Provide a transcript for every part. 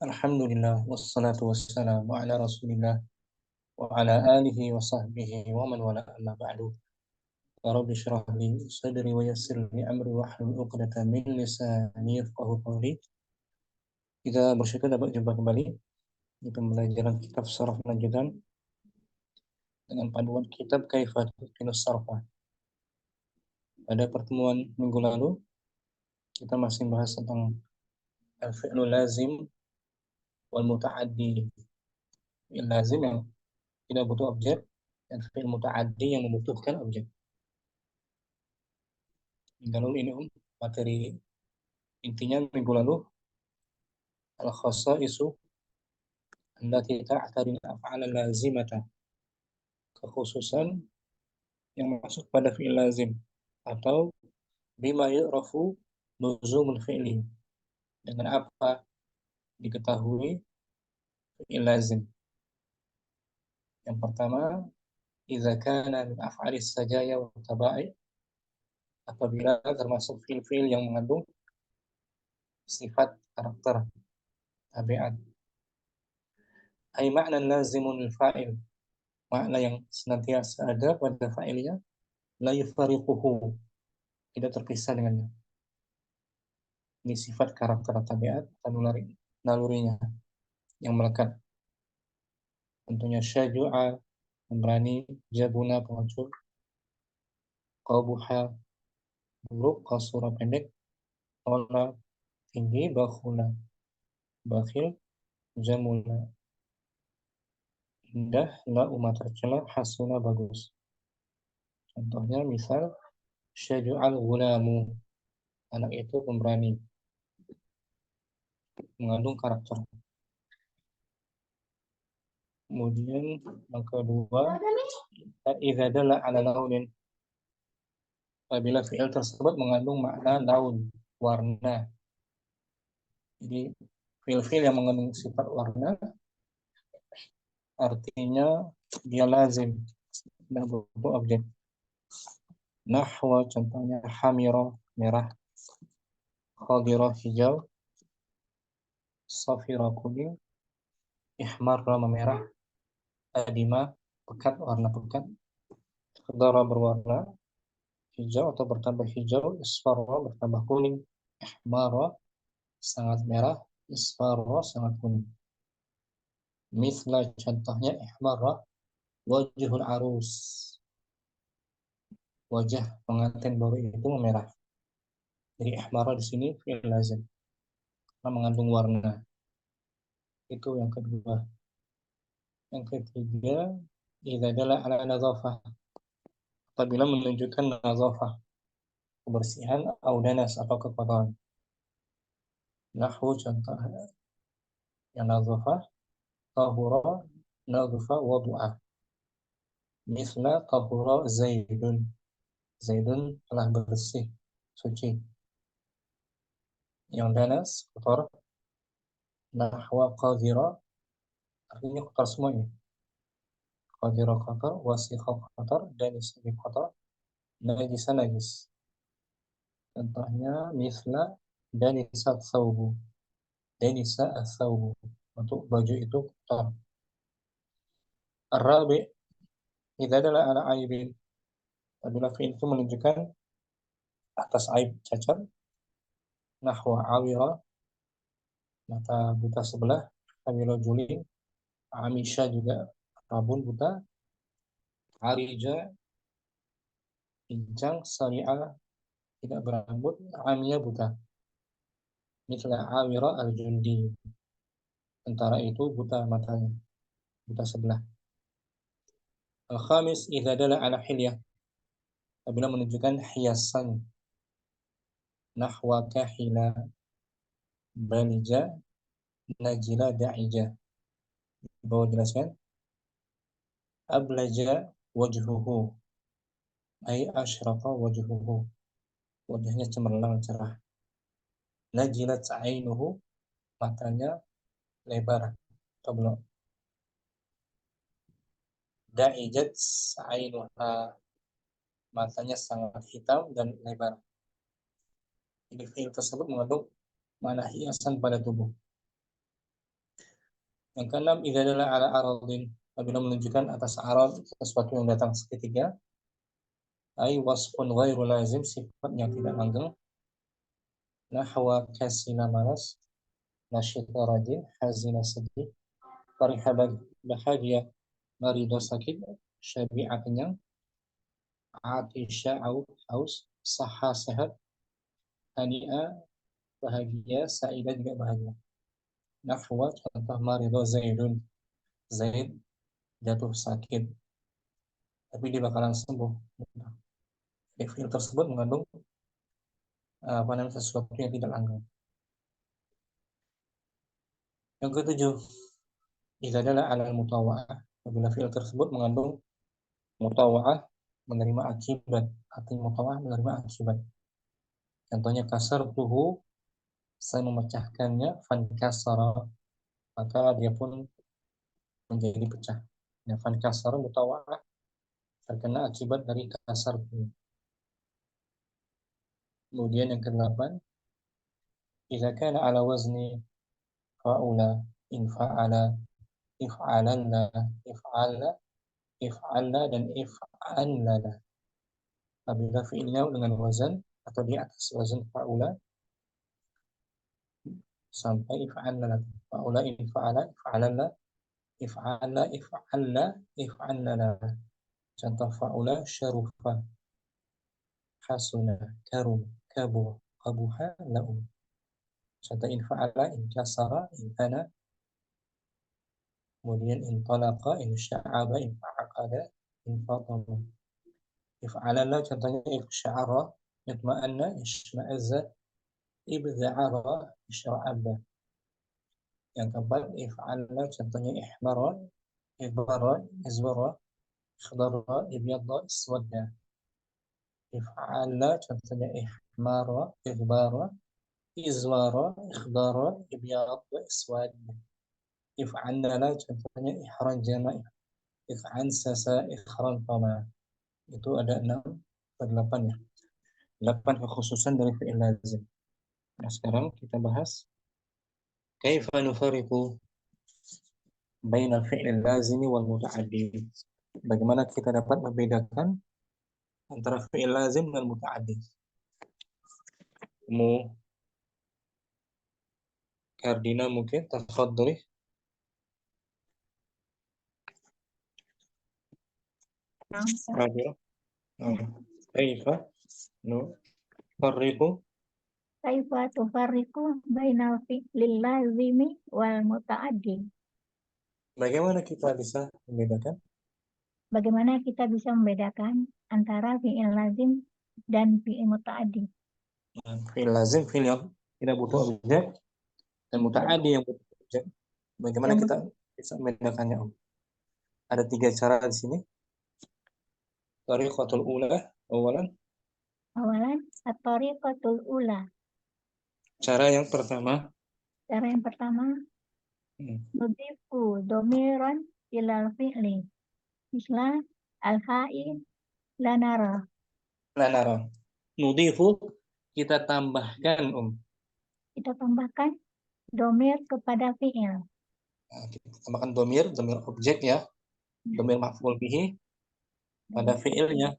Alhamdulillah wassalatu wassalamu ala Rasulillah wa ala alihi wa sahbihi wa man wala amma ba'du. Rabbi shrah li sadri wa yassir li amri wa hlul 'uqdatam min lisani yafqahu qawli. Kita bersyukur dapat jumpa kembali di pembelajaran kitab Sharh lanjutan dengan panduan kitab Kaifatus Sarfa. Pada pertemuan minggu lalu kita masih bahas tentang al-fi'lul lazim wal muta'addi. Fi'il lazim yang tidak butuh objek dan fi'il muta'addi yang membutuhkan objek. Minggu lalu ini materi intinya minggu lalu al-khasa'isu allati ta'tari al-af'al lazimata, kekhususan yang masuk pada fi'il lazim atau bima yu'rafu luzumul fi'li, dengan apa diketahui fi'il lazim. Yang pertama, idza kana min af'alis sajaya wa taba'i, apabila termasuk fi'il-fi'il yang mengandung sifat karakter tabiat. Ai makna lazimun lil fa'il, makna yang senantiasa ada pada fa'ilnya, la yufariquhu, tidak terpisah dengannya. Ini sifat karakter tabiat dan nalurinya yang melekat. Tentunya syaju'a, pemberani, jabuna, pengecut, qabuha, buruk, qasura, pendek, ola, tinggi, bakhula, bakhil, jamula, indah, la'uma, tercela, hasuna, bagus. Contohnya misal syaju'al ghulamu, anak itu pemberani, mengandung karakter. Kemudian yang kedua, idza dalla ala launin, apabila fi'il tersebut mengandung makna laun, warna. Jadi fi'il-fi'il yang mengandung sifat warna artinya dia lazim, tidak butuh objek. Nahwa, contohnya hamira, merah, khadira, hijau, safira, kuning, ihmarra, memerah, adima, pekat, warna pekat, khadara, berwarna hijau atau bertambah hijau, isfarra, bertambah kuning, ihmara, sangat merah, isfarra, sangat kuning. Misla, contohnya ihmara wajhul arus, wajah pengantin baru itu memerah. Jadi ihmara di sini fi'il lazim karena mengandung warna. Itu yang kedua. Yang ketiga, idza dalla ala nadzafah, apabila menunjukkan nadzafah, kebersihan, atau danas, atau kekotoran. Nahwu, contoh yang nadzafah, tahura, nadzafa, wadu'a. Misla tahura zaidun, zaidun telah bersih, suci. Yang danas, kotor, nahwa qadhira, artinya kotor semuanya. Qadhira kotor, wasikha kotor, danis kotor, najisa najis. Contohnya misla danisa tsaubu, danisa tsaubu, untuk baju itu kotor. Ar-rabi, idza dalla ala aibin, apabila fi'il itu menunjukkan atas aib, cacat. Nahwa awira, mata buta sebelah, awira juling, amisha juga rabun buta, arija pincang, sari'a tidak berambut, amia buta. Misla awira al-jundi, tentara itu buta matanya, buta sebelah. Al-khamis, idza dalla ala hilyah, apabila menunjukkan hiasan. Nahwa kahila, balija, najila, da'ija. Di bawah jelaskan. Ablaja wajhuhu, ay asyraqa wajhuhu, wajahnya cemerlang, cerah. Najilat ainuhu, matanya lebar atau belum. Da'ijat ainuha, matanya sangat hitam dan lebar. Jadi fi'il tersebut mengandung makna hiasan pada tubuh. Yang keenam, idza dalla ala aradin, apabila menunjukkan atas arad sesuatu yang datang seketika, ai wasfun ghairu lazim, sifat yang tidak langgeng, nahwa kasina malas, nasyita rajin, hazina sedih, fariha bahagia, marido sakit, syabi'a kenyang, atisya haus, saha sehat, hani'a bahagia, saida juga bahagia. Nahwa contoh marido zaidun, Zaid jatuh sakit, tapi dia bakalan sembuh. Fi'il tersebut mengandung sesuatu yang tidak langgeng. Yang ketujuh, idza dalla 'ala al-mutawa'ah, apabila fi'il tersebut mengandung mutawa'ah, menerima akibat, arti mutawa'ah menerima akibat. Contohnya kasar tuhu, saya memecahkannya, fankasara, maka dia pun menjadi pecah. Ya, fankasara mutawa'ah terkena akibat dari kasar tuhu. Kemudian yang kedelapan, idza kana 'ala wazni fa'ula, in fa'ala, if'alanna, if'alna, if'alna, dan if'anlana. Apabila fi'ilnya dengan wazan atau di atas wazan fa'ula sampai if'alna, fa'ula, if'ala, if'alanna, if'ala, if'alna, if'alna. Contoh fa'ula, syarufa, hasuna, karum, kabur, qabuha, la'um. Contoh infa'ala, inkasara, infana. Kemudian intalaqa, insya'aba, infa'aqada, infatama. If'alana contohnya ifsya'ara, itma'anna, ishma'azza, ibza'ara, isyra'abba. Yang keempat, if'alna contohnya ihmara, idbara, izbara, ikhdara, ibyadda, iswadda. If'alna contohnya ihmara, idbara, izwara, ikhdara, ibyadda, iswadda. If'alna contohnya ihrajama, if'ansasa, ikhrantama. Itu ada 6 atau 8 ya. 8 kekhususan dari fi'il lazim. Nah, sekarang kita bahas kaifa nufariqu bainal fi'il lazimi wal muta'addi. Bagaimana kita dapat membedakan antara fi'il lazim dan muta'addi. Kamu Kardina mungkin tafadhali. Rabi'a. Kaifa nufariqu Kaifa tufarriqu bainal fi'lil lazimi wal muta'addi. Bagaimana kita bisa membedakan? Bagaimana kita bisa membedakan antara fi'il lazim dan fi'il muta'addi? Fi'il lazim, fi'il yang tidak butuh objek, dan muta'addi yang butuh objek. Bagaimana kita bisa membedakannya, Om? Ada 3 cara di sini. Tariqatul ula, awalan. Awalan, at-tariqatul ula. Cara yang pertama, nudifu domiran ilal fi'li. Misla al-ha'i lanara. lanara. Nudifu, kita tambahkan, Om. Kita tambahkan domir kepada fi'il. Nah, kita tambahkan domir objek ya. Domir maf'ul bihi pada fi'ilnya.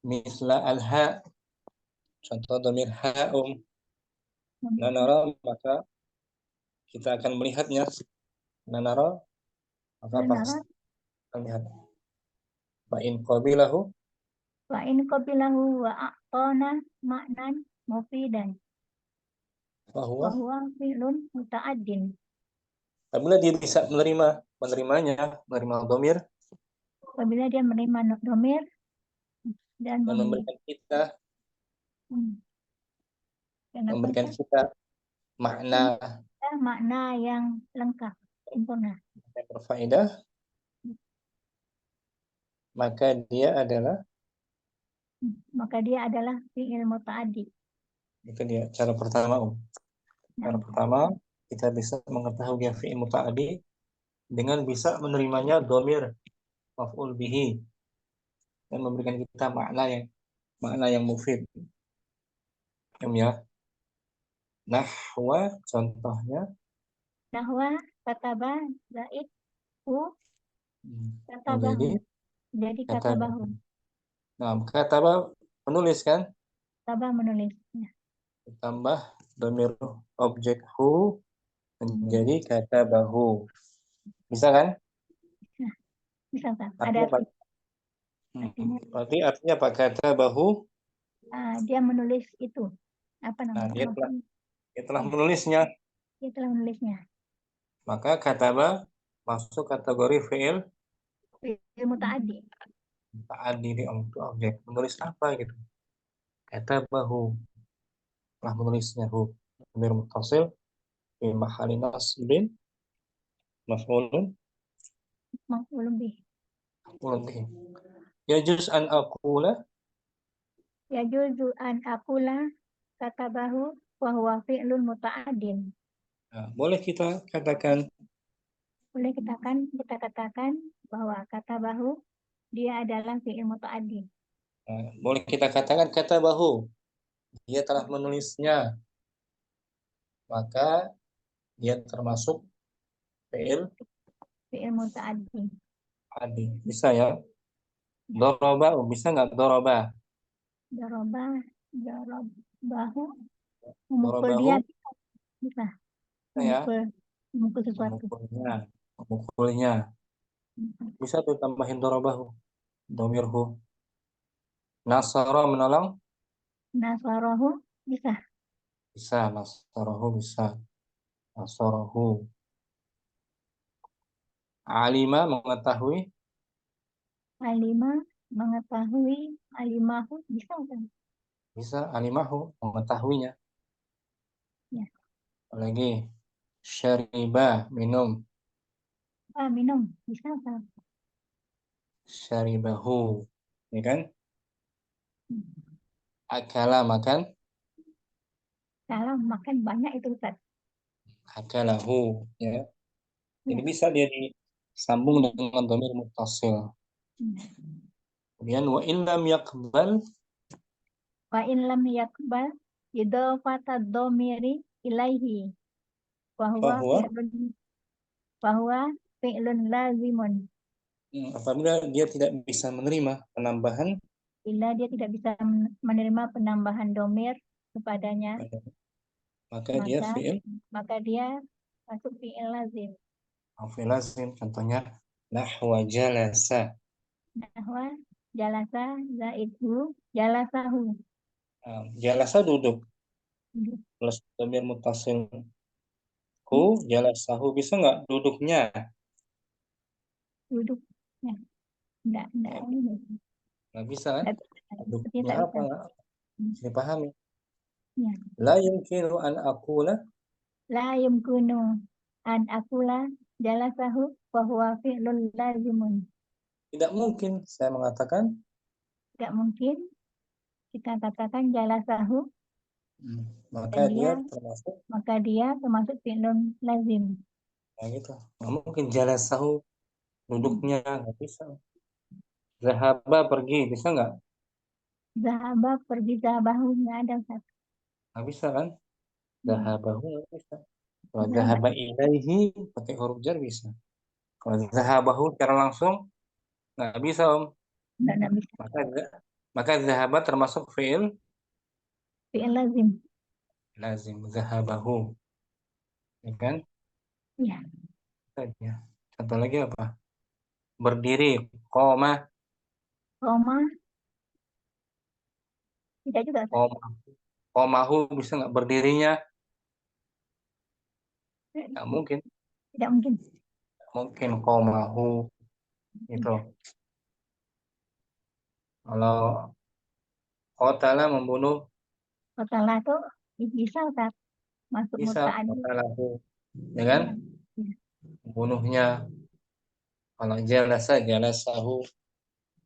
Misla al-ha, contoh domir ha, Om. Lanara, maka kita akan melihatnya. Lanara, maka pasti akan lihat. Fa'in qabilahu, Wa in qabilahu wa a'tana ma'nan mufidan. bahwa fi'lun muta'addin. apabila dia bisa menerima domir, Apabila dia menerima domir dan memberikan kita makna yang lengkap, sempurna, yang berfaedah, maka dia adalah fi'il muta'addi. Itu dia cara pertama, Om. Cara pertama, kita bisa mengetahui dia fi'il muta'addi dengan bisa menerimanya domir maf'ul bihi dan memberikan kita makna yang mufid. Ya. Nahwa contohnya. Nahwa kataba zaid hu Menjadi katabahu. Jadi kata. katabahu. Nah, kataba penulis kan? Kataba menulis. Ya. Ditambah domir objek hu menjadi kata bahu. Bisa kan? Nah, bisa tak? Ada Artinya apa? artinya. Berarti artinya apa? Kata bahu. Dia menulis itu. Apa Nah, namanya? dia telah Ya, menulisnya. dia telah menulisnya. Maka kataba masuk kategori fi'il Ilmu ta'adi. ta'addi di objek. Menulis apa gitu? Kata bahu telah menulisnya hu. Domir muttasil fi mahalli nasbin maf'ulun Belum bih. lebih. Yajuz an aqula. Ya juzu an akula katabahu wa huwa fi'lun muta'adin. Nah, boleh kita katakan Boleh kita katakan bahwa katabahu dia adalah fi'il muta'addi. boleh kita katakan kata bahu dia telah menulisnya, maka dia termasuk fi'il Fi'il muta'addi. adi. Bisa ya? Doroba, bisa nggak doroba? Doroba, dorobahu, memukul dia Dorobahu, bisa. ya, Memukul sesuatu. memukulnya. Bisa tuh tambahin dorobahu, domirhu. Nasara menolong, Nasarahu bisa. bisa. Nasarahu bisa. Nasarahu. Alima mengetahui, Alima mengetahui, alimahu bisa kan? bisa. Alimahu mengetahuinya. Ya. Lagi syariba minum, Minum bisa kan? syaribahu, ya kan? Akala makan, Kalau makan banyak itu Ustaz. akalahu, ya. Jadi Ya. bisa dia disambung dengan dhamir muttasil. Kemudian wa in lam yaqbal, Wa in lam yakbal idhofata dhamiri ilaihi wa huwa bahwa fi'lun wa huwa fi'lun lazimun. apabila dia tidak bisa menerima penambahan, Bila dia tidak bisa menerima penambahan domir kepadanya, maka dia maka fi'il maka dia masuk fi'il lazim. fi'il lazim. Contohnya nahwa jalasa. Nahwa jalasa zaidhu jalasahu. Jalasa duduk. Plus dhamir muttasil hu, jalasahu, bisa nggak duduknya? Duduk. Ya, enggak Nggak, ini. nggak bisa kan? Sepertinya Duduknya tak apa? bisa. Bisa dipahami. Ya. La yumkinu an aqula, La yumkunu an akula jalasahu wa huwa fi'lun lazimun. tidak mungkin saya mengatakan. Tidak mungkin kita katakan jalasahu Maka dan dia termasuk, maka dia termasuk fi'lun lazim. ya gitu. Nggak mungkin jalasahu, duduknya nggak bisa. Zahaba pergi, bisa nggak? Zahaba pergi zahabahu nggak ada Ustaz. Nggak bisa kan? Zahabahu nggak bisa. Kalau Zahaba zahaba ilaihi pakai huruf jar bisa. Kalau zahabahu secara langsung nggak bisa om. nggak bisa. Maka maka zahaba termasuk fi'il Fi'il lazim. lazim. Zahabahu, ya kan? Ya. Ya. Contoh lagi apa? Berdiri, koma, Koma tidak juga Ustaz. koma, komahu, bisa nggak berdirinya? Nggak mungkin. Tidak mungkin. Mungkin komahu itu. Kalau qatala membunuh, Setelah itu bisa Ustaz masuk bisa muta'addi. qatalahu, ya kan? Ya. Membunuhnya. Kalau jalasa, jalasahu,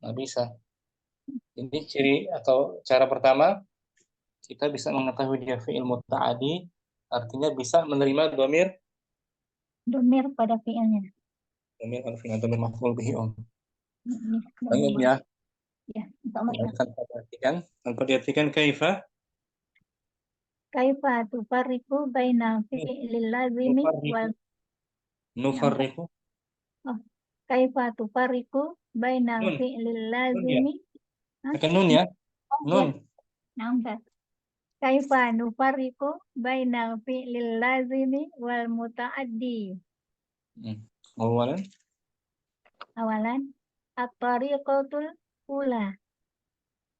nggak bisa. Ini ciri atau cara pertama, kita bisa mengetahui dia fi'il muta'adi, artinya bisa menerima domir, Domir pada fi'ilnya. domir al-fi'il, domir maf'ul bihi om. Ini domir Baik ya, ya. Untuk tanpa perhatikan kaifa, kaifa tufarriqu baina fi'lil lazimi nufarriqu, wal Nufarriqu. Oh, kaifa tufariqu bainal Nun. fi'lil Nun ya. lazimi? Hah? Pakai nun ya. Oh ya, Nun. nah, Ustaz. Kaifa nufariqu bainal fi'lil lazimi wal muta'addi? Awalan. Awalan, at-tariqatul ula.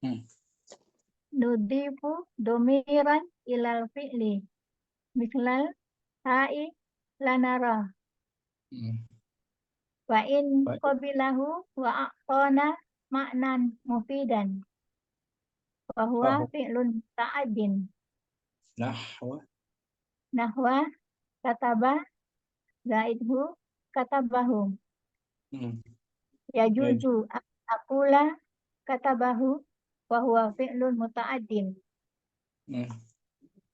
Hmm. Nudifu domiran ilal fi'li. Mislal ha'i lanara. Hmm. Wa in Baik. qabilahu wa a'tana ma'nan mufidan. Wa huwa Fahu. fi'lun ta'adin. Nahwa. Nahwa kataba zaidhu katabahu. Hmm. Ya. Yajuju akula katabahu wa huwa fi'lun muta'addin. Hmm.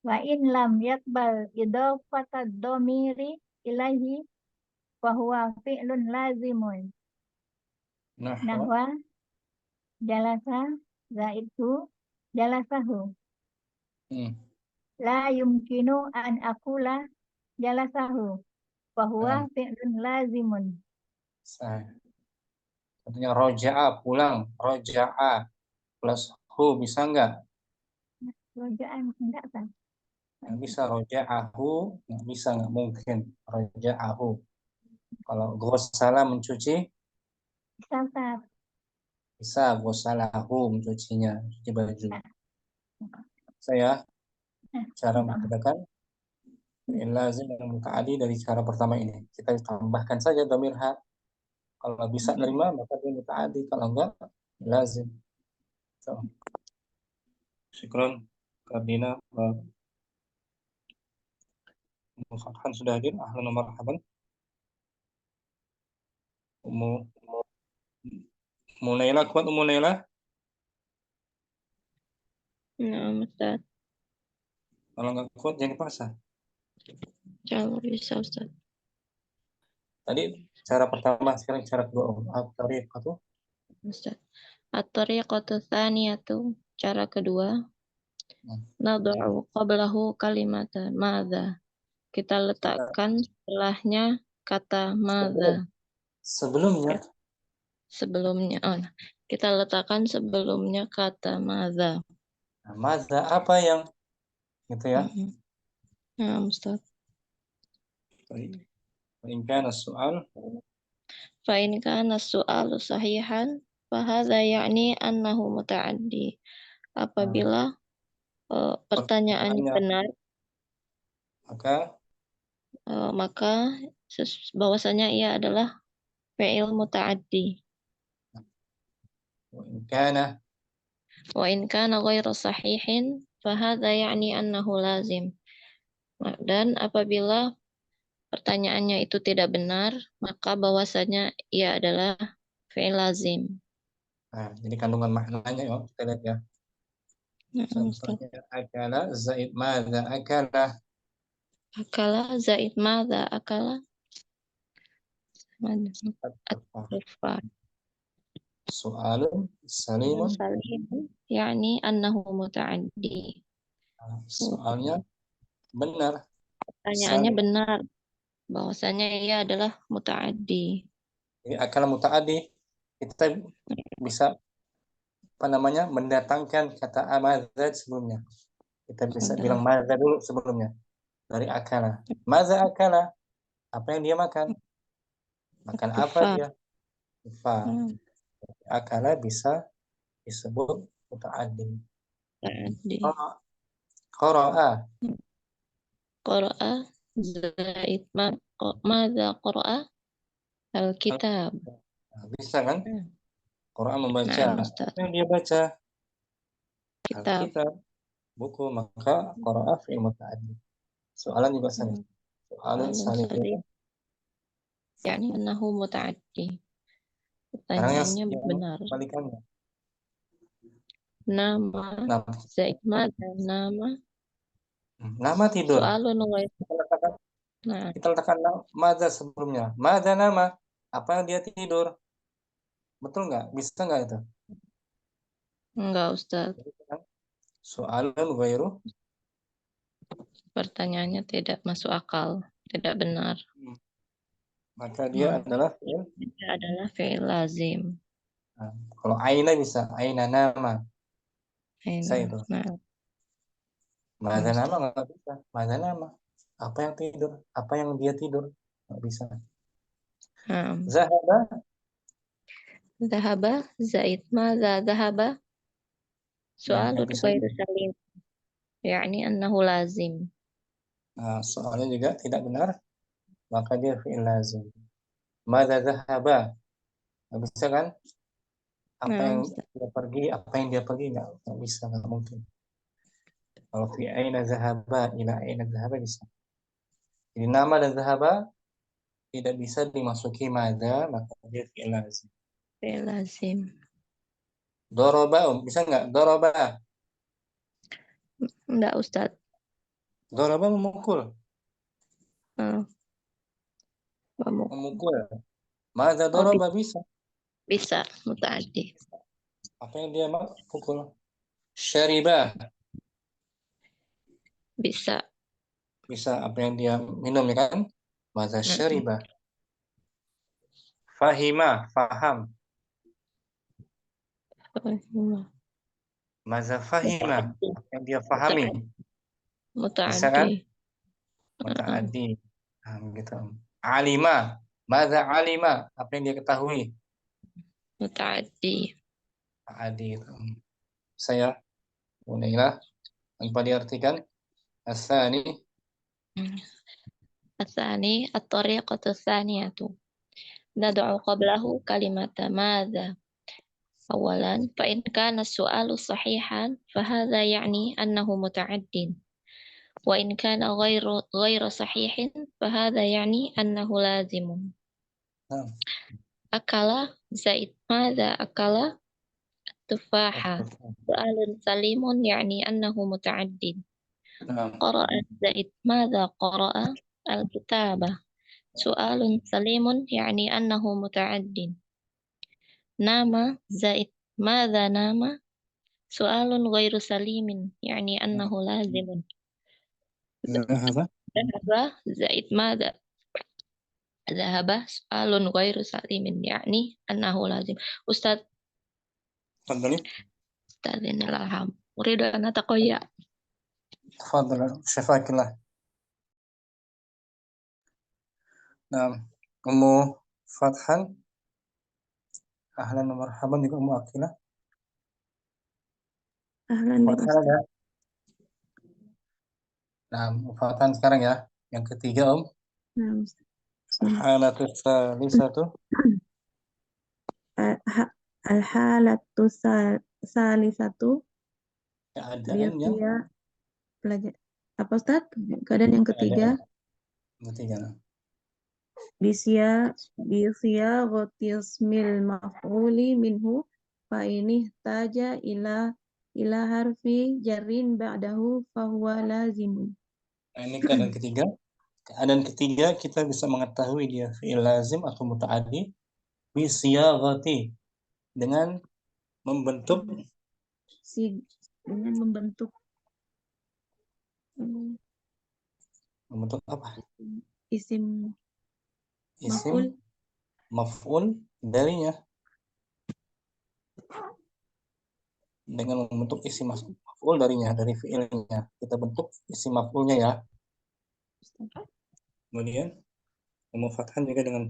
Wa in lam yakbal idafata domiri ilahi wa huwa fi'lun lazimun. Nahwa. Nahwa jalasa zaidhu jalasahu. Hmm. La yumkinu an akula jalasahu wa huwa Nah, fi'lun lazimun. saya. Katanya roja'a pulang. Roja'a plus hu bisa nggak? Rojaan enggak kan? Nggak bisa. Roja'ahu nggak bisa, nggak mungkin. Roja'ahu. Kalau gosala mencuci Sasar. bisa. Gosalahu mencucinya, mencuci baju. Saya cara membedakan fi'il lazim dan muta'addi dari cara pertama ini. Kita tambahkan saja dhamir ha. Kalau bisa nerima maka dia muta'addi, kalau enggak lazim. So, syukron Kardina Fathan sudah hadir. Ahlan wa marhaban. Ummu Naila, kuat Ummu Naila? Nah, Ustaz. Kalau nggak kuat jangan dipaksa. Kalau bisa, Ustaz. Tadi cara pertama, sekarang cara kedua. At-tariqatu. Ustaz. At-tariqatu tsaniyatu. Cara kedua. Nad'u qablahu kalimatan madza. Kita letakkan setelahnya kata madza. Sebelumnya. Sebelumnya. Kita letakkan sebelumnya kata madza. Nah, madza apa yang gitu ya. Nah, Ustaz. In kana soal. Fa in kana as-su'alu sahihan fa hadza ya'ni annahu muta'addi. Apabila pertanyaannya benar, maka bahwasanya ia adalah fi'il muta'addi. Wa in kana ghairu sahihin fa hadza ya'ni annahu lazim. Dan apabila pertanyaannya itu tidak benar, maka bahwasanya ia adalah fi'il lazim. Nah, jadi kandungan maknanya ya, kita lihat ya. Contohnya akala zaid madza akala. Akala zaid madza akala. At-tufah. Soalun salimun. Yani annahu muta'addi. Soalnya benar. Pertanyaannya benar, bahwasanya ia adalah muta'addi. Jadi akal muta'addi kita bisa mendatangkan kata madza sebelumnya. Kita bisa bilang madza dulu sebelumnya dari akala. Madza akala? Apa yang dia makan? Makan apa dia? Tufa. Akala bisa disebut muta'addi. Qara'a. Qara'a zaid madza qara'a al-kitab. Bisa kan? Qara'a membaca. Apa yang dia baca? Kitab. Buku. Maka qara'a fi'il muta'addi. Soalan juga sama. Soalan salim. Yani annahu muta'addi. Pertanyaannya benar. Kebalikannya. Nama zaid madza nama. Nama tidur. Soalun Kita letakkan madza sebelumnya. Madza nama. Apa yang dia tidur? Betul nggak? Bisa nggak itu? Enggak, Ustaz. Soalun ghairu. Pertanyaannya tidak masuk akal, tidak benar. maka dia adalah fi'il. Dia adalah fi'il lazim. Nah, kalau aina bisa, aina nama. Bisa Aina. itu. Nah, Mada nama nggak bisa. Mada nama. Apa yang tidur? Apa yang dia tidur? Nggak bisa. nah. Zahaba. Zahaba, Zaid. Mada zahaba? Nggak Soalun bisa. ghairu salim. Yani annahu lazim. Nah, soalnya juga tidak benar. Maka dia fi'il lazim. Mada zahaba. Nggak bisa kan? Apa Nah, yang Ustaz. dia pergi? Apa yang dia pergi? Nggak bisa. Nggak mungkin. Kalau fi aina zahaba, ila aina zahaba bisa. Jadi nama dan zahaba tidak bisa dimasuki mada, maka dia fi'il lazim. Fi'il lazim. Doroba, bisa nggak? Doroba. Enggak, Ustaz. Doroba memukul. Nah, Memukul. Mada oh, doroba bisa. bisa mutaaddi. Apa yang dia pukul? Syariba. Bisa. Bisa apa yang dia minum ya kan? Mada syariba. Fahima, faham. Mada fahima. Apa yang dia fahami. Bisa kan? Mutaaddi. Mutaaddi. Nah, gitu. Alima. Mada alima. Apa yang dia ketahui. Mutaaddi. Adi. Saya mulailah tanpa diartikan. Asani. الثاني الطريقة الثانية ندع قبله كلمة ماذا أولا فإن كان السؤال صحيحا فهذا يعني أنه متعد وإن كان غير صحيح فهذا يعني أنه لازم Nah, أكل زائد ماذا أكل تفاحة سؤال سليم يعني أنه متعد nah, قرأ زائد ماذا قرأ الكتابة سؤال سليم يعني أنه متعد نام زائد ماذا نام سؤال غير سليم يعني أنه لازم Zahaba. ذهب زائد ماذا ذهب سؤال غير سليم يعني أنه لازم أستاذ تفضلي. أستاذ الألهام أريد أن أتقيأ تفضل شفاك الله. Nah, Ummu Fathan. Ahlan wa marhaban juga Ummu Akilah. Ahlan bi Fathan ada. Nah, Ummu Fathan sekarang ya. Yang ketiga Nah, Ustaz. Halatus salisatu. Al-halatu salisatu Keadaan yang dia pelajar apa Ustaz? Keadaan yang ketiga ketiga. Bisia ghotismil maf'uli minhu fa ini taja ila harfi jarrin ba'dahu fahuwa lazimun. Nah, ini keadaan ketiga. Keadaan ketiga kita bisa mengetahui dia fi'il lazim atau muta'addi bi siyaghati, dengan membentuk Dengan membentuk apa? isim Isim maf'ul darinya, dengan membentuk isim maf'ul darinya, dari fi'ilnya. Kita bentuk isim maf'ulnya ya. Kemudian Ummu Fathan juga dengan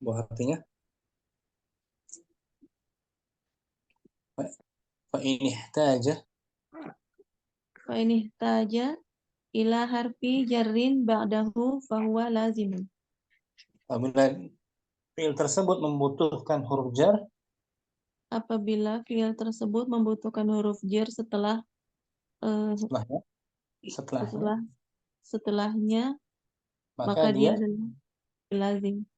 buah hatinya. Fa ini ihtaja. fa ini taja ila harfi jarrin ba'dahu fahuwa lazimun. Apabila fi'il tersebut membutuhkan huruf jar, Apabila fi'il tersebut membutuhkan huruf jar setelahnya, maka maka dia dia adalah lazim.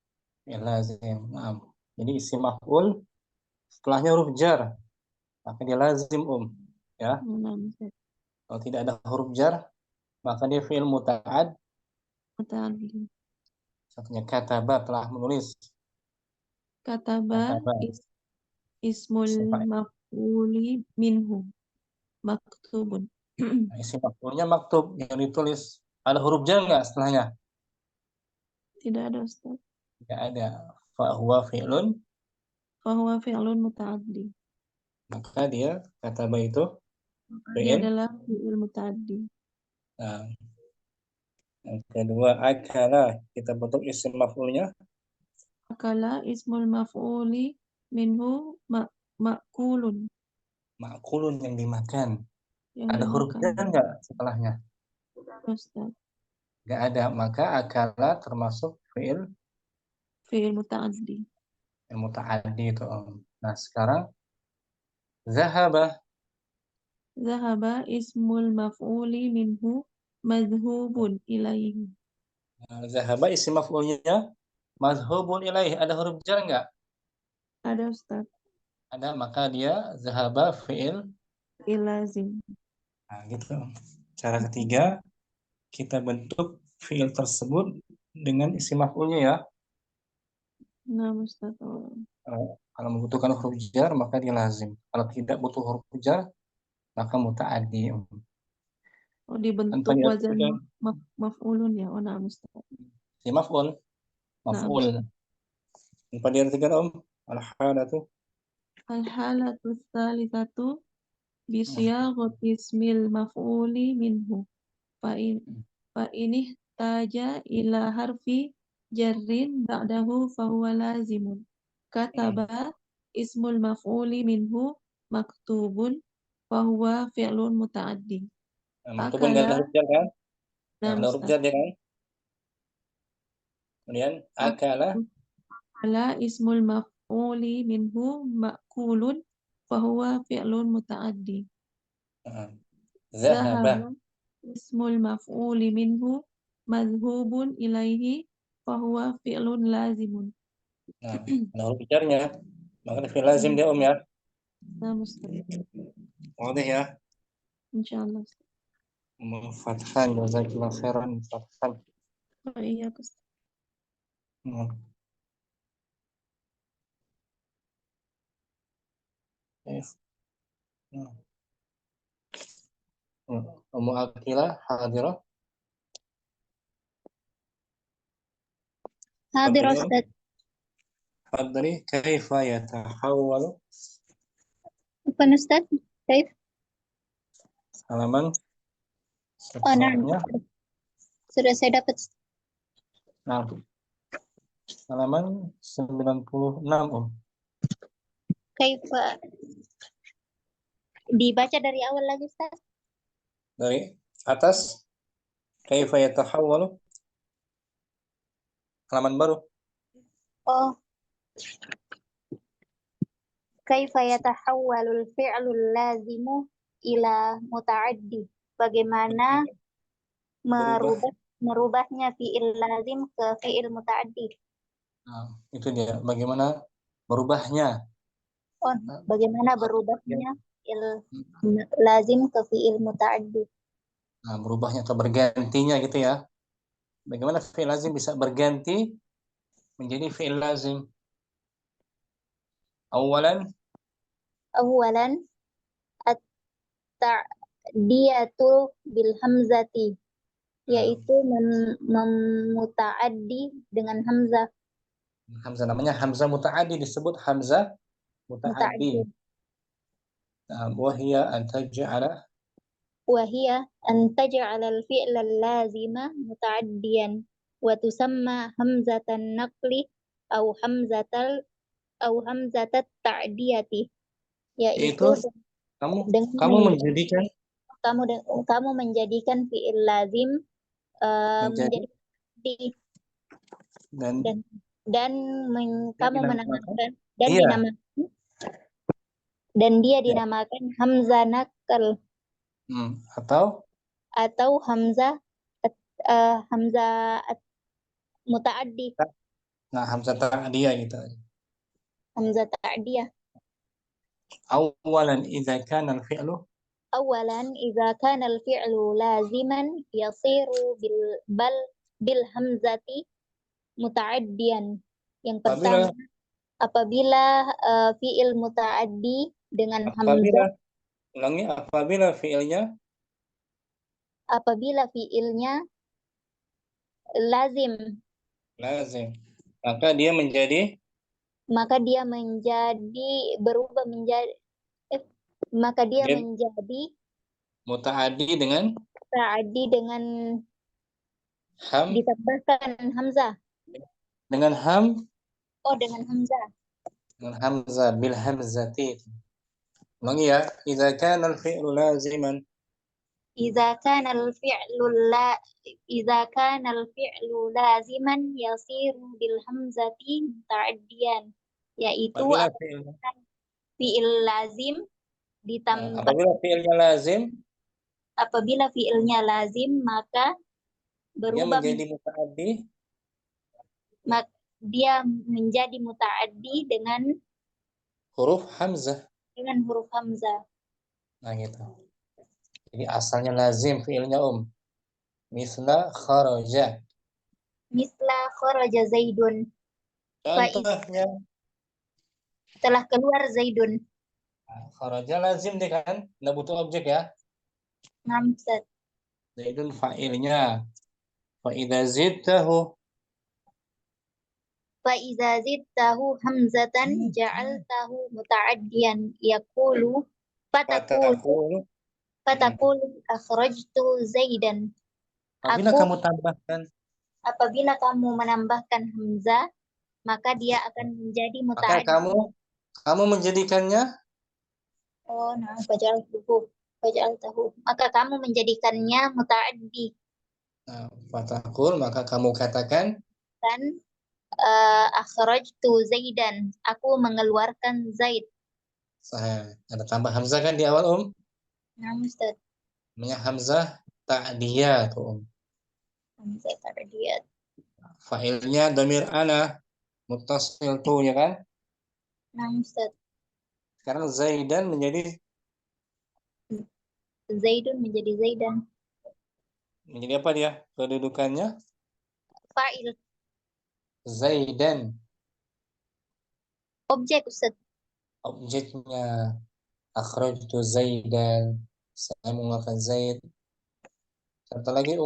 fi'il lazim. Nah, jadi isim maf'ul setelahnya huruf jar, maka dia lazim ya. Kalau tidak ada huruf jar, maka dia fi'il muta'ad. Satunya kataba, telah menulis. Kataba ismul maf'uli minhu maktubun. Nah, isim maf'ulnya maktub, yang ditulis. Ada huruf jar nggak setelahnya? Tidak ada Ustaz. Tidak ada. Fahuwa fi'lun, Fahuwa fi'lun muta'addi. maka dia kataba itu Dia fi'il. adalah fi'il muta'addi. Nah, yang kedua akala, kita bentuk isim maf'ulnya Akala ismul maf'uli minhu ma'kulun. ma'kulun, yang dimakan. Yang Ada huruf jar dimakan. enggak setelahnya? Ustaz. Enggak ada, maka akala termasuk fi'il Fi'il muta'addi. yang muta'addi itu. Nah, sekarang zahaba. Zahaba ismul maf'uli minhu madhubun ilaihi. Nah, zahaba isim maf'ulnya mazhubun ilaih. Ada huruf jar enggak? Ada Ustaz. Ada, maka dia zahaba fi'il. Fi'il lazim. Nah, gitu. Cara ketiga, kita bentuk fi'il tersebut dengan isim maf'ulnya ya. Nah, Ustaz. Oh. Kalau membutuhkan huruf jar, maka dia lazim. Kalau tidak butuh huruf jar, maka muta'addi. Oh, dibentuk Tanpa wazan diartikan maf'ulun ya. Oh, nah, Ustaz. si maf'ul. Nah, Maf'ul. Tanpa diartikan al-halatu. Al-halatu tsalitsatu bisiyagati ismil maf'uli minhu. Fa ini taja ila harfi jarrin ba'dahu fahuwa lazimun. Kataba ismul maf'uli minhu maktubun fahuwa fi'lun muta'addi. Nah, maktubun nggak ada huruf jar kan? Nah, Nah, ada huruf Ustaz. jar dia kan? Kemudian akala. Akala ismul maf'uli minhu ma'kulun fahuwa fi'lun muta'addi. Zahaba. Zahaba ismul maf'uli minhu madhubun ilaihi fahuwa fi'lun lazimun. Nah, ada huruf jarnya. Maka fi'il lazim dia ya. Nah, Ustaz. Wadah ya. Insyaallah. Fathan, jazakallahu khairan. Fathan. Oh iya, Ustaz. Ummu Akila hadirah. Hadir Ustaz. Hadri, kaifa yatahawwalu. Bukan Ustaz? Baik. Halaman Oh, nah. setelahnya. Sudah saya dapat. Nah, halaman 96 Kaifa. Dibaca dari awal lagi Ustaz. dari atas. Kaifa yatahawwalu. Halaman baru. Oh. Kaifa yatahawwalul fi'lul lazimu ila muta'addi. Bagaimana merubahnya fi'il lazim ke fi'il muta'addi. Nah, itu dia. Bagaimana berubahnya. Oh, bagaimana berubahnya fi'il lazim ke fi'il muta'addi. Nah, berubahnya atau bergantinya gitu ya. Bagaimana fi'il lazim bisa berganti menjadi fi'il lazim. Awalan at-ta'diyatu bil hamzati, yaitu memuta'addi dengan hamzah. Hamzah namanya hamzah muta'addi, disebut hamzah muta'addi. Wahia an taj'ala al-fi'la al-lazima muta'addiyan wa tusamma hamzatan naqli au hamzatat ta'diyati, yaitu itu kamu menjadikan kamu menjadikan fi'il lazim menjadi kamu menamakan dia dinamakan hamzah nakal atau hamzah muta'addi. Nah, hamzah ta'diyah gitu. Hamzah ta'diyah. Awalan idza kana al-fi'lu laziman yasiru bil hamzati muta'addiyan. Yang pertama, apabila fi'il muta'addi dengan hamzah. Ulangi, apabila fi'ilnya lazim lazim. Maka dia menjadi berubah menjadi maka dia dia menjadi mutaaddi dengan ta'addi dengan ham ditambahkan hamzah. dengan ham Oh, dengan hamzah. dengan hamzah bil hamzati. Ulangi ya. Idza kana al-fi'lu laziman Idza kana al-fi'lu la idza kana al-fi'lu laziman yasiru bil hamzati muta'addiyan, yaitu apabila fi'il fi'il lazim ditambah apabila fi'ilnya lazim apabila fi'ilnya lazim maka dia berubah menjadi mutaaddi dia menjadi muta'addi dengan huruf hamzah. huruf hamzah. Nah gitu. Jadi asalnya lazim fi'ilnya misla kharaja. Misla kharaja Zaidun. Contohnya Telah keluar Zaidun. kharaja lazim dia kan, nggak butuh objek ya. Namsat. Zaidun fa'ilnya. Fa idza zidtahu Fa iza zidtahu hamzatan ja'altahu muta'addiyan yaqulu fatakul. fatakul akhrajtu Zaidan. Apabila kamu menambahkan hamzah maka dia akan menjadi maka muta'addi. kamu menjadikannya Oh, nah, faja'altahu. Maka kamu menjadikannya muta'addi. fatakul maka kamu katakan Dan akhrajtu Zaidan. Aku mengeluarkan Zaid. ada tambah hamzah kan di awal Nah, Ustaz. namanya hamzah ta'diyah tuh Hamzah ta'diyah. fa'ilnya dhamir ana muttasil tuh ya kan. Nah, Ustaz. Sekarang Zaidan menjadi Zaidun menjadi Zaidan. menjadi apa dia kedudukannya? Fa'il. Zaidan Objek, Ustaz. objeknya akhrajtu Zaidan, saya mengeluarkan Zaid. Contoh lagi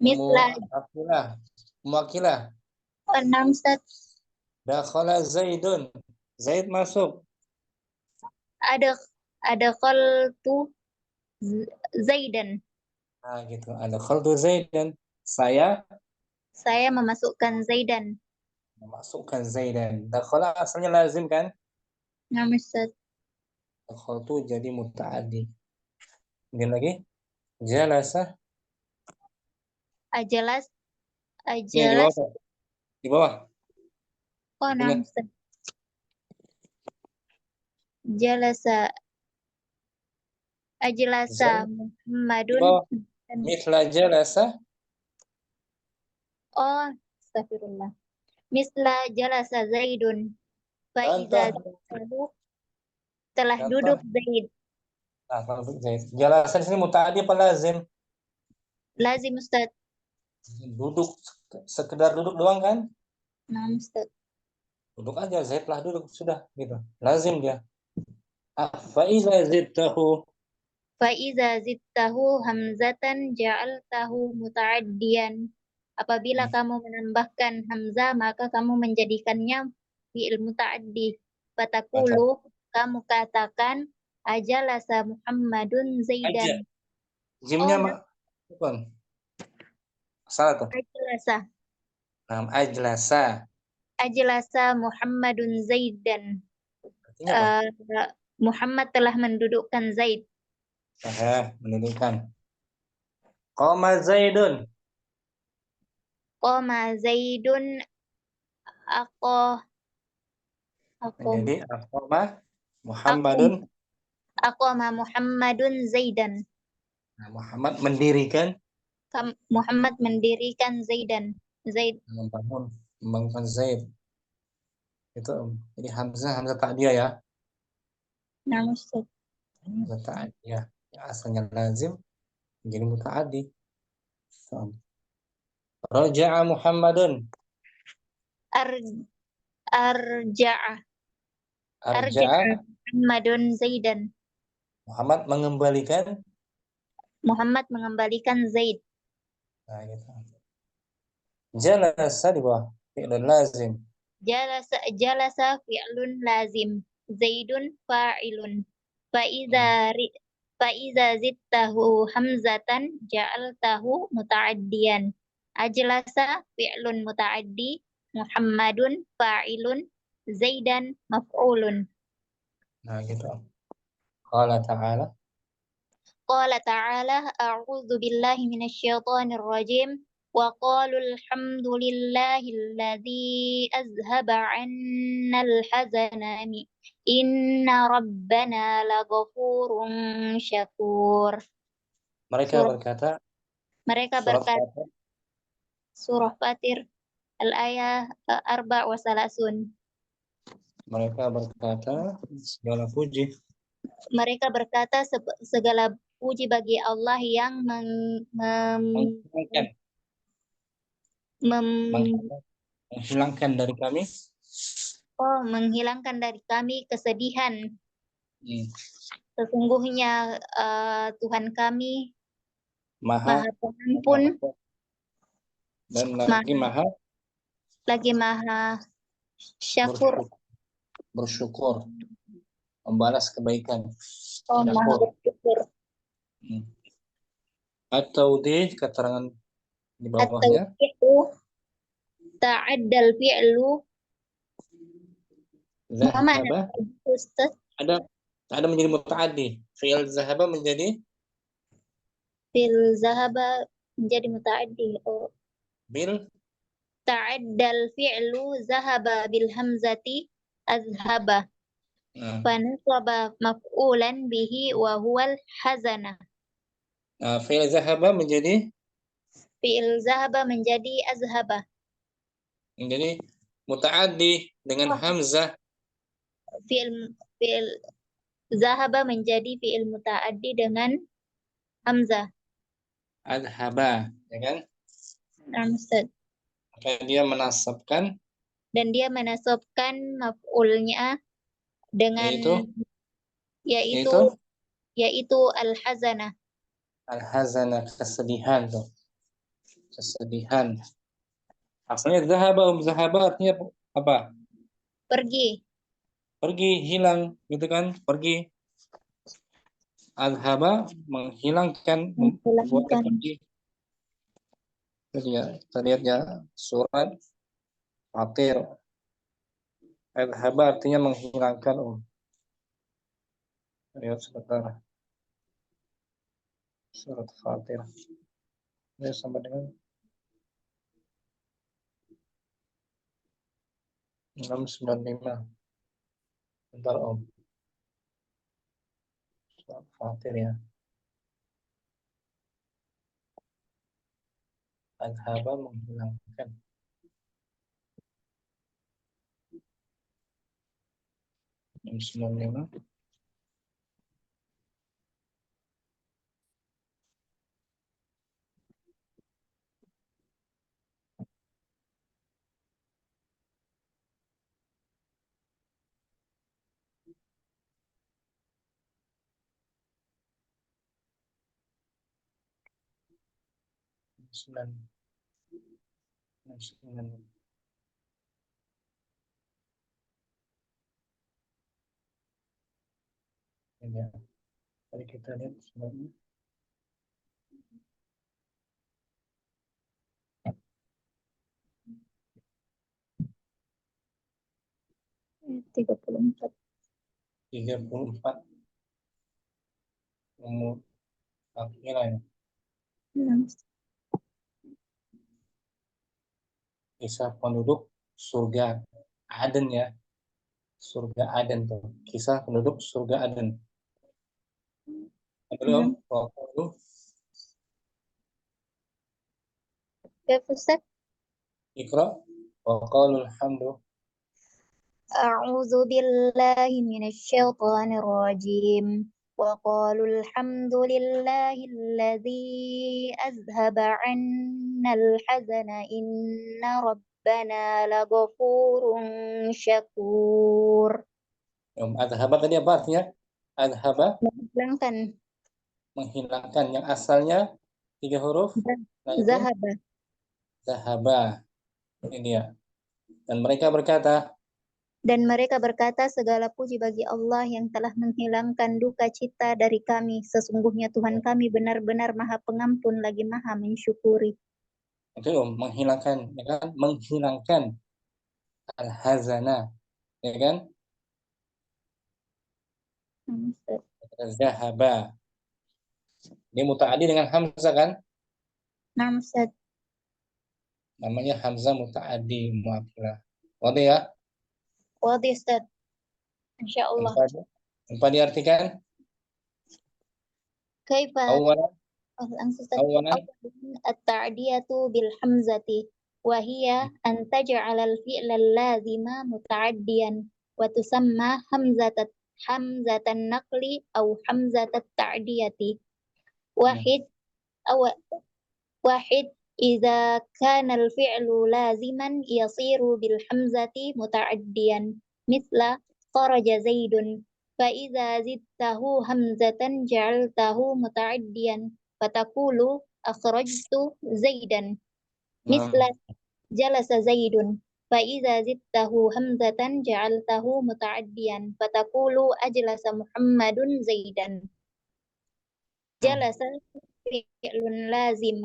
Misla. Akilah Oh, nah, Ustaz. dakhala Zaidun, Zaid masuk. Ada khaltu Zaidan. Nah gitu, ada khaltu Zaidan, saya memasukkan Zaidan. memasukkan Zaidan. Dakhala asalnya lazim kan? Nah, Ustaz. Dakhaltu jadi mutaaddi. Kemudian lagi jalasa. Ajalas. Ini di bawah. Oh, nah, Ustaz. Jalasa. Ajlasa Muhammadun. Mithla jalasa. Oh, astagfirullah. Misla jalasa Zaidun. Faiza telah duduk Zaid. Nah, kalau Zaid. Jalasa di sini mutaaddi apa lazim? Lazim, Ustaz. Duduk, sekedar duduk doang kan? Nah, Ustaz. Duduk aja, Zaid lah duduk, sudah gitu. Lazim dia. Faiza zidtahu. Faiza zidtahu hamzatan ja'altahu muta'addiyan. Apabila kamu menambahkan hamzah, maka kamu menjadikannya fi'il muta'addi. Fatakulu, kamu katakan, ajalasa Muhammadun Zaidan. Jimnya bukan. Salah tuh. Ajlasa. Ajlasa. Ajlasa Muhammadun Zaidan. Muhammad telah mendudukkan Zaid. Mendudukkan. Qoma Zaidun. Qoma Zaidun. Jadi aqoma Muhammadun. Aqoma Muhammadun Zaidan. Nah, Muhammad mendirikan. Muhammad mendirikan Zaidan. Zaid. Membangunkan Zaid. Itu jadi hamzah ta'diyah ya. Nah, Ustaz. Hamzah ta'diyah. Asalnya lazim menjadi muta'addi. Raja'a Muhammadun. Arja'a Muhammadun Zaidan. Muhammad mengembalikan Zaid. Nah, gitu. Jalasa di bawah fi'lun lazim. jalasa fi'lun lazim. Zaidun fa'ilun. Fa'iza zittahu hamzatan ja'altahu muta'addiyan. Ajlasa fi'lun muta'addi. Muhammadun fa'ilun. Zaidan maf'ulun. Nah, gitu. Qala ta'ala. Qala ta'ala a'udzu billahi minasyaitonir rajim. Wa qalu alhamdulillahilladzi azhaba 'annal hazana inna rabbana laghafurun syakur. Mereka Surah, berkata, mereka surat berkata Fatir, surah Fatir al-ayah 34. mereka berkata, segala puji Mereka berkata segala puji bagi Allah yang menghilangkan, menghilangkan dari kami menghilangkan dari kami kesedihan. hmm, Sesungguhnya Tuhan kami maha Maha Pengampun, dan lagi maha maha syakur, bersyukur, membalas kebaikan. maha Syakur. bersyukur. Atau di keterangan di Atau bawahnya, itu ta'addal fi'lu. zahaba Ustaz? ada menjadi mutaaddi. Fi'il zahaba menjadi Fil zahaba menjadi muta'addi. bil Ta'addal fi'lu zahaba bil hamzati azhaba. Fanasaba maf'ulan bihi wa huwal hazana. Fi'il zahaba menjadi Fi'il zahaba menjadi azhaba. menjadi mutaaddi dengan hamzah. Fi'il zahaba menjadi fi'il muta'addi dengan hamzah. Adhaba, ya kan? Ustaz. Maka dia menasabkan, Dan dia menasabkan maf'ulnya dengan yaitu al-hazana. Al-hazana, kesedihan tuh. Kesedihan. Asalnya zahaba artinya apa? Pergi. Pergi, hilang, gitu kan? Pergi. Adhaba, menghilangkan, membuat pergi. Kita lihat ya, surat Fatir. Adhaba artinya menghilangkan. Lihat sebentar. Surat Fatir. Ini sama dengan 695. Bentar Surat Fatir ya. Adhaba menghilangkan. Yang 95. Ya, tadi kita lihat sebenarnya 34. umur akhiran kisah penduduk surga Aden ya, surga Aden tuh, kisah penduduk surga Aden. Belum waktu Ustaz. Iqra wa qalul hamdu. A'udzu billahi minasyaitonir rajim. Wa qalu alhamdulillahilladzi azhaba 'annal hazana inna rabbana laghafurun syakur. Adhaba tadi apa artinya? Adhaba menghilangkan yang asalnya 3 huruf. Nah, Zahaba. Zahaba. Ini dia. Dan mereka berkata, segala puji bagi Allah yang telah menghilangkan duka cita dari kami. Sesungguhnya Tuhan kami benar-benar Maha Pengampun lagi Maha mensyukuri. itu menghilangkan, ya kan? Menghilangkan al-hazana, ya kan? Zahaba. Dia muta'adi dengan hamzah kan? Naam, Ustaz. Namanya hamzah muta'adi mu'akhilah. Wadah ya? Wadih, Ustaz. Insya Allah. Apa diartikan? Kaifa Awalan, Ustaz. awalan. At-ta'diyatu bil hamzati wa hiya an taj'ala al-fi'la al-lazima muta'addiyan wa tusamma hamzatan naqli aw hamzatat ta'diyati. Wahid aw واحد إذا كان الفعل لازما يصير بالحمزة متعديا مثل خرج زيد فإذا زدته همزة جعلته متعديا فتقول أخرجت زيدا مثل جلس زيد فإذا زدته همزة جعلته متعديا فتقول أجلس محمد زيدا جلس فعل لازم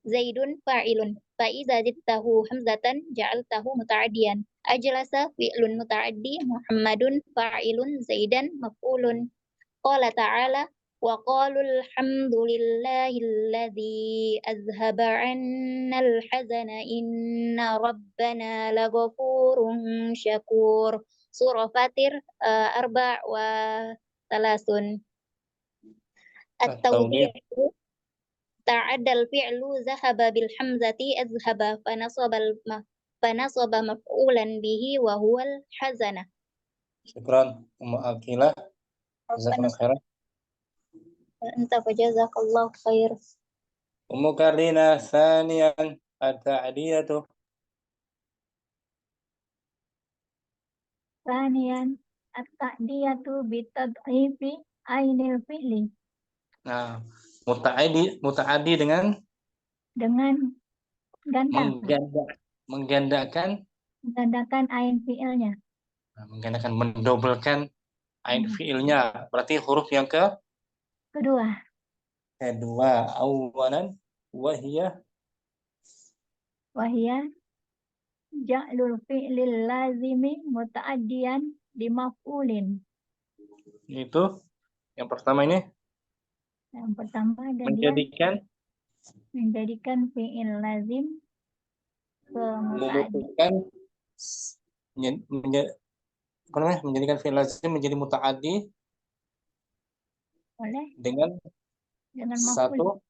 زيد فاعل فإذا زدته همزة جعلته متعديا أجلس فعل متعدي محمد فاعل زيدا مفعول قال تعالى وقالوا الحمد لله الذي أذهب عنا الحزن إن ربنا لغفور شكور سورة فاتر 34 التوضيح تعدى الفعل ذهب بالحمزة أذهب فنصب مفعولا به وهو الحزن. Syukran Mu'akilah. Jazakallah khairan. أنت فجزاك الله خير. Karina thaniyan at-ta'diyatu. ثانيا التأدية بتضعيف عين الفعل. Nah, muta'adi dengan menggandakan ain fi'ilnya. Nah, menggandakan, mendobelkan ain fi'ilnya. Berarti huruf yang kedua. Awalan wahiyah ja'lul fi'lil lazimi muta'addiyan di maf'ulin. Itu yang pertama ini. Yang pertama menjadikan fi'il lazim menjadikan fi'il lazim menjadi muta'addi dengan satu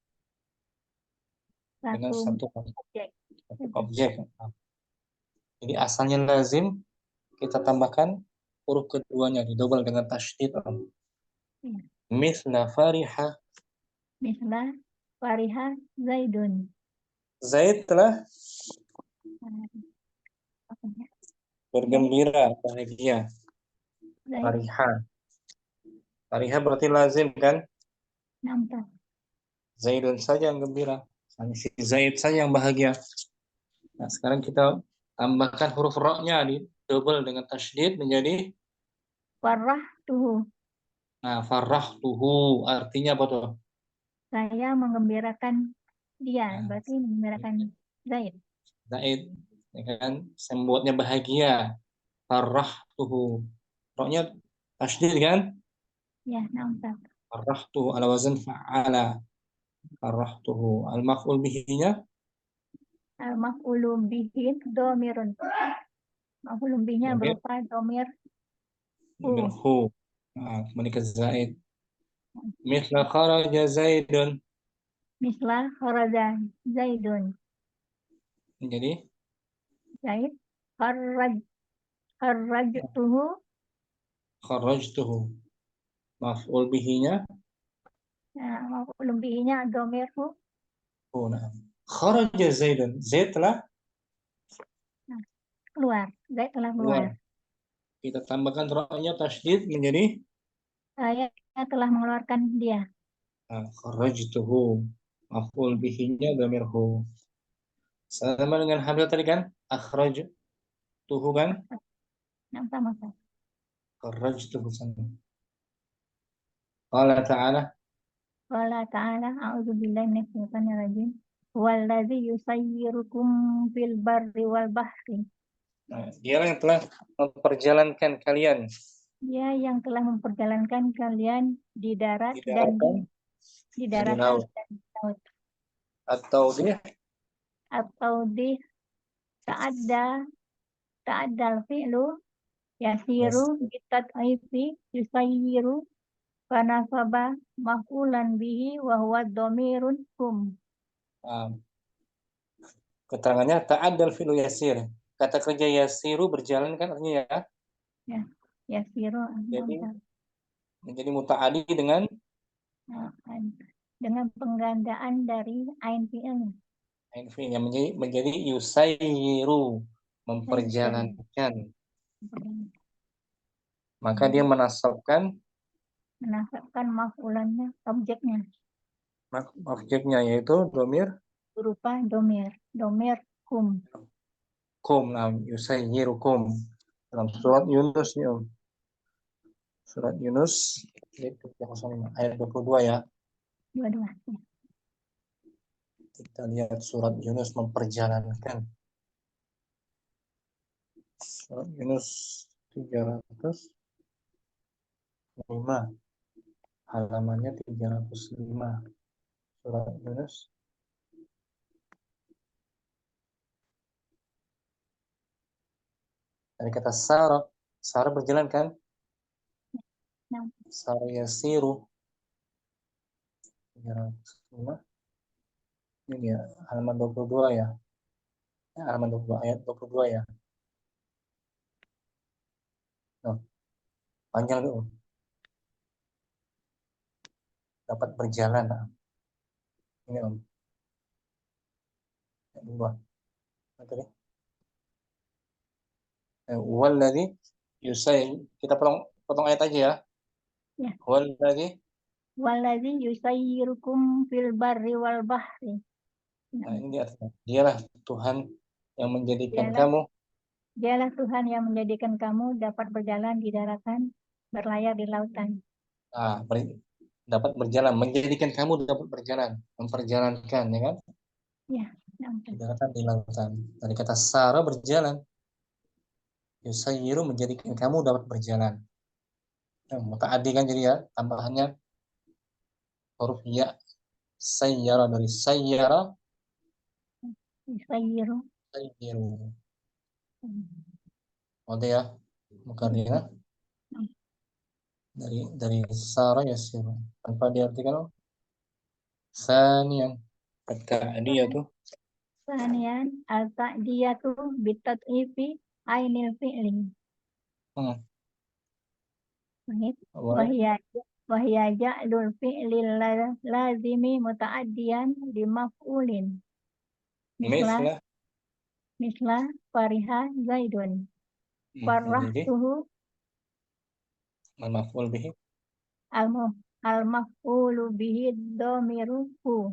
objek. Jadi asalnya lazim, kita tambahkan huruf keduanya didobel dengan tasydid. Misla fariha zaidun. Zaid telah bergembira, bahagia. Fariha berarti lazim kan? Nampak. Zaidun saja yang gembira. Hanya si Zaid saja yang bahagia. Nah, sekarang kita tambahkan huruf ra-nya double dengan tasydid menjadi farrahtuhu. Nah, farrahtuhu artinya apa tuh? Saya menggembirakan dia, berarti menggembirakan Zaid. Zaid, ya kan? Saya membuatnya bahagia. Farrahtuhu. Ra-nya tasydid kan? Ya, nampak. Farrahtuhu ala wazn fa'ala. Farrahtuhu. Al-maf'ul bihi-nya? Al-maf'ulu bihi domirun. Maf'ul bihi-nya berupa domir hu. Nah, kembali ke Zaid. Misla kharaja Zaidun. Misla kharaja Zaidun. Jadi? Zaid. Kharrajtuhu. Kharrajtuhu. Maf'ul bihi-nya? Nah, maf'ul bihi-nya domir hu. Oh, nah. Kharaja Zaidun. Zaid telah keluar. Zaid telah keluar. Kita tambahkan ra-nya tasydid menjadi Saya telah mengeluarkan dia. Kharajtuhu. Maf'ul bihi-nya dhamirhu. Sama dengan hamzah tadi kan? Akhrajtuhu kan? Nah, sama kan. Kharrajtuhu sama. Qala ta'ala. Qala ta'ala a'udzubillahi minasyaitonir rajim. Wallazi yusayyirukum fil barri wal bahri. Nah, dialah yang telah memperjalankan kalian Dia yang telah memperjalankan kalian di darat di dan daratan di dan di daratan laut. dan di laut. Atau dia Atau di ta'addal fi'lu yasiru bitad'ifi yusayyiru fanasaba maf'ulan bihi wa huwa dhamirun hum. Keterangannya ta'addal fi'lu yasir. Kata kerja yasiru berjalan kan artinya ya. Ya, yasiru Jadi menjadi muta'adi dengan penggandaan dari ain fi'ilnya. ain fi'il yang menjadi yusayyiru, memperjalankan. Maka dia menasabkan maf'ulannya, objeknya objeknya yaitu domir berupa domir kum. kum, yusayyirukum. Dalam surat Yunus nih Om. Surat Yunus ayat 22 ya. Dua-dua. Kita lihat surat Yunus memperjalankan. Surat Yunus 305. Halamannya 305. Surat Yunus. Dari kata Sara berjalan kan? Sara yasiru. 305. Ini ya, halaman 22 ya. Halaman 22 ayat 22 ya. Nah, panjang tuh. Dapat berjalan. Nah. Ini Om. Ayat 2. Tadi. Walladzi kita potong ayat aja ya. Ya. Walladzi yusayyirukum fil barri wal bahri. Nah, ini dia. Dialah Tuhan yang menjadikan kamu. Dialah Tuhan yang menjadikan kamu dapat berjalan di daratan, berlayar di lautan. Dapat berjalan, menjadikan kamu dapat berjalan, memperjalankan, ya kan? Ya. Di daratan, di lautan. Dari kata Sara berjalan. Yusayyiru menjadikan kamu dapat berjalan. Muta'addi kan jadi ya, tambahannya huruf ya. Sayyara dari sayyara. Yusayyiru. Oke ya, mukarrina. Dari Sara yasiru. Tanpa diartikan sanian. At-ta'diyatu. Sanian al-ta'diyatu bitad'ifi ainil fi'li. Wahya ja'lul fi'li lazimi muta'addiyan di maf'ulin. Misla fariha zaidun. Farahtuhu al-maf'ul bihi. Al-maf'ulu bihi dhamiru hu.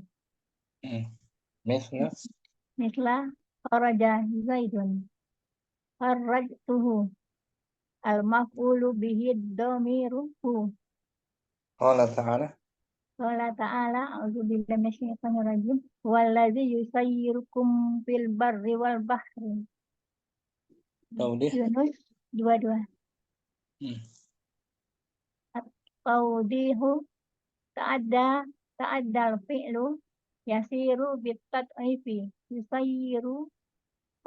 Misla kharaja zaidun. Kharajtuhu. Al-maf'ulu bihi dhamiru hu. Qala ta'ala. A'udzubillahi minasyaitonir rajim. Wallazi yusayyirukum fil barri wal bahri. Yunus 22. Taudihu ta'addal fi'lu yasiru bitad'ifi yusayyiru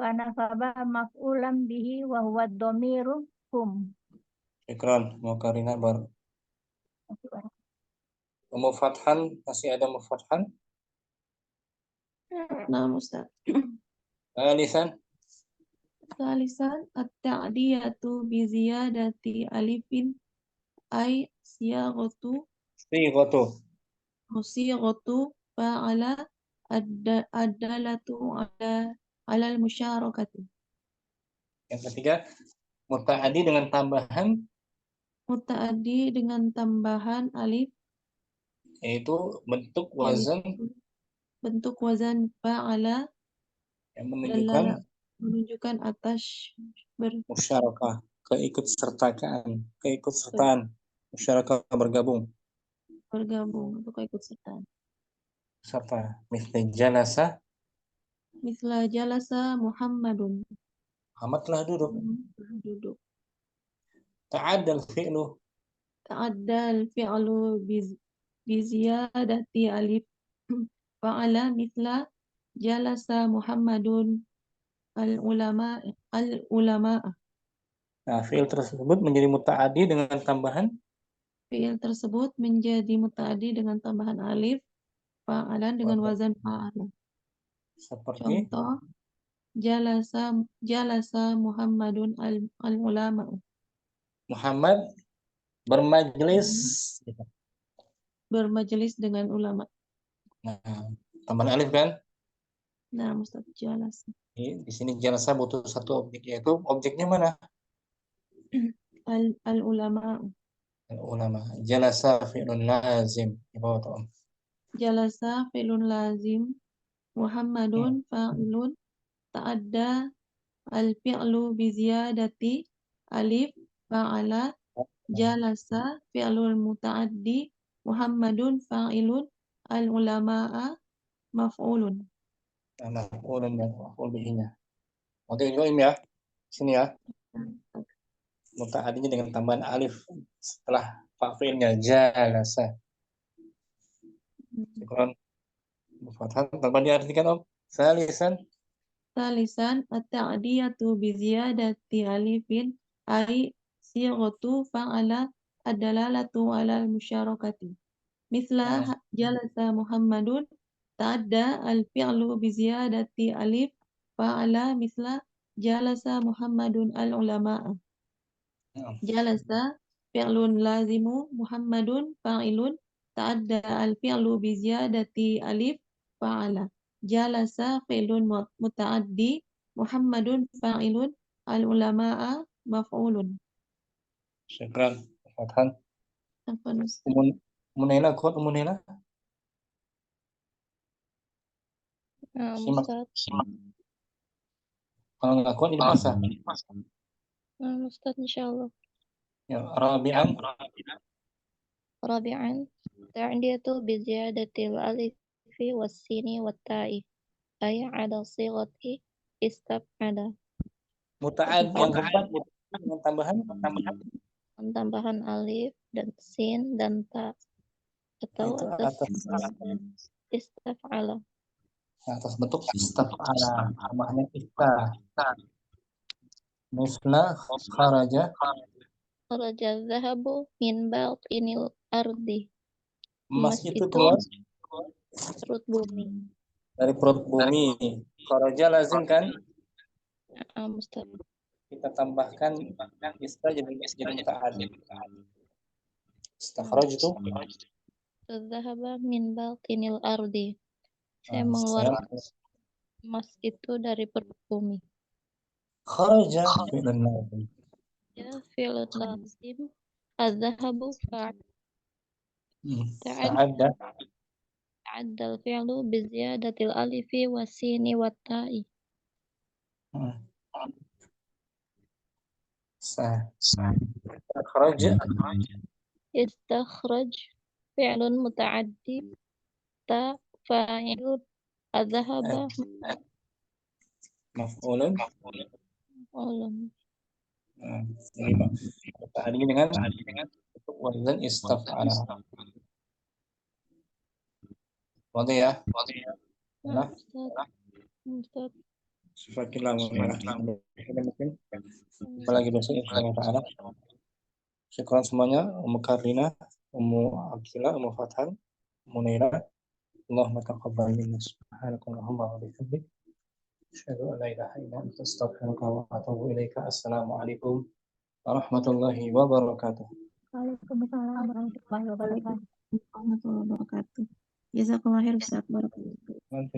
fanasaba maf'ulan bihi wa huwa dhamiru hum. Ikran, mukarrina baru. Mufathan, masih ada mufathan? Nah, Ustaz. Salisan at-ta'diyatu bi ziyadati alifin ay siyagatu fa'ala ad-dalatu ala al-musyarakati. Yang ketiga, muta'addi dengan tambahan alif, yaitu bentuk wazan fa'ala yang menunjukkan Dalala menunjukkan atas musyarakah, keikutsertaan, musyarakah bergabung, bergabung atau keikutsertaan. serta misli jalasa, Misla jalasa Muhammadun. Muhammad telah duduk. Duduk. Ta'addal fi'lu, Ta'addal fi'lu biziyadati alif fa'ala misla jalasa Muhammadun al-ulama. nah fi'il tersebut menjadi muta'addi dengan tambahan Fi'il tersebut menjadi muta'addi dengan tambahan alif fa'alan dengan wazan fa'ala. seperti Contoh jalasa Muhammadun al-ulama. Muhammad bermajlis. Bermajelis dengan ulama. Nah, tambahan alif kan? Nah, Ustaz jalasa. Di sini jalasa butuh satu objek, yaitu objeknya mana? Al-ulama. Ulama. Jalasa fi'lun lazim. Di bawah tuh. Jalasa fi'lun lazim. Muhammadun fa'ilun. Ta'adda al-fi'lu biziyadati alif fa'ala. Jalasa fi'lul muta'addi. Muhammadun fa'ilun. Al-ulama'a maf'ulun. Nah, maf'ulun dan maf'ul bihinya. Oke, ini ya. Sini ya. Muta'addinya dengan tambahan alif setelah fa'ilnya jalasa. Syukran. Fathah tanpa diartikan Om. Salisan Salisan at-ta'diyatu bi ziyadati alifin ay sighatu fa'ala ad-dalalatu 'ala al-musyarakati. Misla jalasa Muhammadun ta'adda al-fi'lu bi ziyadati alif fa'ala misla jalasa Muhammadun al-ulama'a. Jalasa fi'lun lazimu Muhammadun fa'ilun ta'adda al-fi'lu bi ziyadati alif fa'ala. Jalasa fi'lun muta'addi Muhammadun fa'ilun al-ulama'a maf'ulun. Syukran. Fathah. Apa Nus? Munela, kuat Munela. Simak. Ustaz. Kalau nggak kuat ini masa. Ustaz insyaallah. Ya, Rabi'an. Rabi'an ta'diyatu bi ziyadatil alifi was-sini wat-ta'i ay 'ala sighati istab'ada. Muta'addi yang keempat dengan Tambahan alif dan sin dan ta atau itu istaf'ala. atas bentuk istaf'ala, namanya ista. Misla kharaja Kharaja dhahabu min batinil ardi. emas Emas itu itu keluar perut bumi. dari perut bumi. Kharaja lazim kan? Ustaz. Kita tambahkan ista jadi muta'addi. Istakhraj itu Dhahaba min batinil ardi. Saya mengeluarkan emas itu dari perut bumi. kharaja fi'lun lazim. Ya fi'lun lazim. Az-zahabu Ta'adda ta'adda al-fi'lu bi ziyadatil alifi was-sini wat-ta'i. Istakhraj Istakhraj fi'lun muta'addi ta fa'il az-zahaba maf'ulun. ulun. Ini Pak. Ta'addi dengan wazan istaf'ala. Wadah ya? Nah, Ustaz. Syukurlah mungkin apalagi besok insyaallah taala. Syukuran semuanya, Ummu Karina, Ummu Abdillah, Ummu Fathan, Ummu Naira. Allahumma taqabbal minna subhanakallahumma wa bihamdik. Asyhadu an la ilaha illa anta astaghfiruka wa atubu ilaika. Assalamualaikum warahmatullahi wabarakatuh. Waalaikumsalam warahmatullahi wabarakatuh. Warahmatullahi wabarakatuh. Jazakallahu khair Ustaz. Barakallahu. Nanti